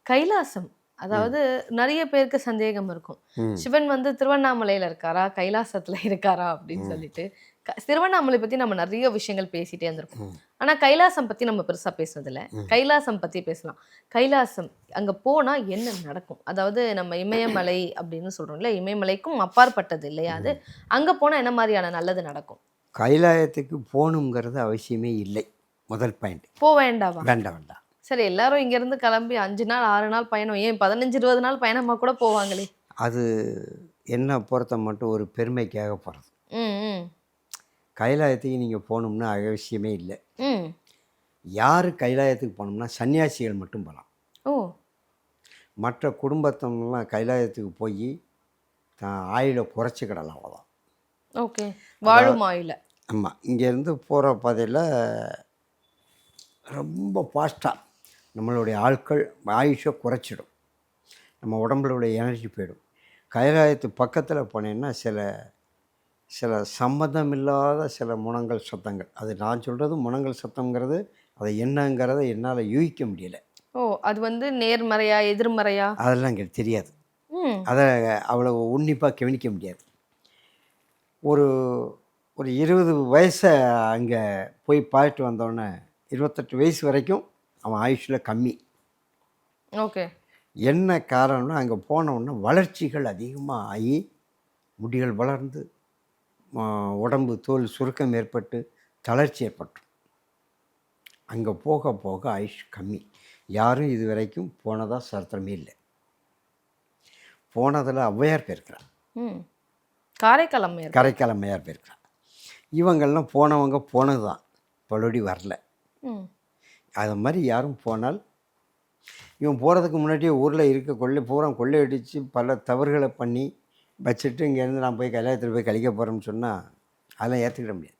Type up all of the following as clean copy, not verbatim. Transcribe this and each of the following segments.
கைலாசம். அதாவது நெறைய பேருக்கு சந்தேகம் இருக்கும். ம் சிவன் வந்து திருவண்ணாமலையில இருக்காரா? கைலாசத்துல இருக்காரா? அப்படின்னு ம் சொல்லிட்டு. திருவண்ணாமலை பத்தி நம்ம நெறைய விஷயங்கள் பேசிட்டே இருந்திருக்கோம். ம் ஆனா கைலாசம் பத்தி நம்ம பெருசா பேசுனதில்ல. ம் கைலாசம் பத்தி பேசலாம். கைலாசம் அங்க போனா என்ன நடக்கும்? அதாவது நம்ம இமயமலை அப்படின்னு சொல்றோம்ல, இமயமலைக்கும் அப்பாற்பட்டது இல்லையா அது? ம் அங்க போனா என்ன மாரியான நல்லது நடக்கும்? கைலாயத்துக்கு போகணுங்கிறது அவசியமே இல்லை. முதல் பாயிண்ட். போ வேண்டாவா? வேண்டாம் வேண்டாம். சரி எல்லாரும் இங்கேருந்து கிளம்பி 5 நாள், 6 நாள் பயணம். ஏன் 15, 20 நாள் பயணமா கூட போவாங்களே! அது என்ன பொறுத்த மட்டும் ஒரு பெருமைக்காக போகிறது. ம், ம், கைலாயத்துக்கு நீங்கள் போகணும்னா அவசியமே இல்லை. ம். யார் கைலாயத்துக்கு போகணும்னா சன்னியாசிகள் மட்டும் போகலாம். ஓ! மற்ற குடும்பத்தவங்கலாம் கைலாயத்துக்கு போய் தான் ஆயுளை குறைச்சிக்கிடலாம் அவ்வளோதான். ஓகே. அதாவது வாழும் ஆயில. ஆமாம், இங்கேருந்து போகிற பாதையில் ரொம்ப ஃபாஸ்ட்டாக நம்மளுடைய ஆட்கள் ஆயுஷை குறைச்சிடும். நம்ம உடம்புல உள்ள எனர்ஜி போயிடும். கைலாயத்து பக்கத்தில் போனேன்னா சில சில சம்மந்தம் இல்லாத சில முனங்கல் சத்தங்கள். அது நான் சொல்கிறது முனங்கல் சத்தம்ங்கிறது அது என்னங்கிறத என்னால் யூகிக்க முடியல. ஓ! அது வந்து நேர்மறையா? எதிர்மறையா? அதெல்லாம் எங்களுக்கு தெரியாது. ம். அதை அவ்வளோ உன்னிப்பாக கவனிக்க முடியாது. ஒரு ஒரு 20 வயசை அங்கே போய் பார்த்துட்டு வந்தோடனே 28 வயசு வரைக்கும் அவன் ஆயுஷில் கம்மி. ஓகே. என்ன காரணம்னா அங்கே போனவுடனே வளர்ச்சிகள் அதிகமாக ஆகி முடிகள் வளர்ந்து உடம்பு தோல் சுருக்கம் ஏற்பட்டு தளர்ச்சி ஏற்பட்டுரும். அங்கே போக போக ஆயுஷ் கம்மி. யாரும் இது வரைக்கும் போனதா சரித்திரமே இல்லை. போனதில் ஔவையார் போயிருக்கிறார். ம். காரைக்கால் அம்மையார். கரைக்கால் அம்மையார் போயிருக்கிறார். இவங்கெல்லாம் போனவங்க போனது தான், பலபடி வரல. ம். அது மாதிரி யாரும் போனால் இவன் போகிறதுக்கு முன்னாடியே ஊரில் இருக்க பூரா கொள்ளையடித்து பல தவறுகளை பண்ணி வச்சுட்டு இங்கேருந்து நான் போய் கல்யாணத்தில் போய் கழிக்க போகிறேன்னு சொன்னால் அதெல்லாம் ஏற்றுக்கிட முடியாது.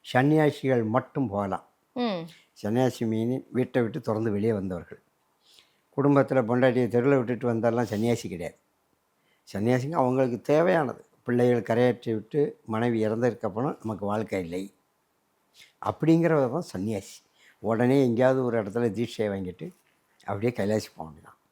சன்னியாசிகள் மட்டும் போகலாம். ம். சன்னியாசி மீன் வீட்டை விட்டு திறந்து வெளியே வந்தவர்கள். குடும்பத்தில் பொண்டாட்டியை தெருவில் விட்டுட்டு வந்தாலாம் சன்னியாசி கிடையாது. சன்னியாசிங்க அவங்களுக்கு தேவையானது. பிள்ளைகள் கரையாற்றி விட்டு மனைவி இறந்ததுக்கப்புறம் நமக்கு வாழ்க்கை இல்லை அப்படிங்கிறவர் தான் சன்னியாசி. உடனே எங்கேயாவது ஒரு இடத்துல தீட்சையை வாங்கிட்டு அப்படியே கைலாசி போக வேண்டியதான்.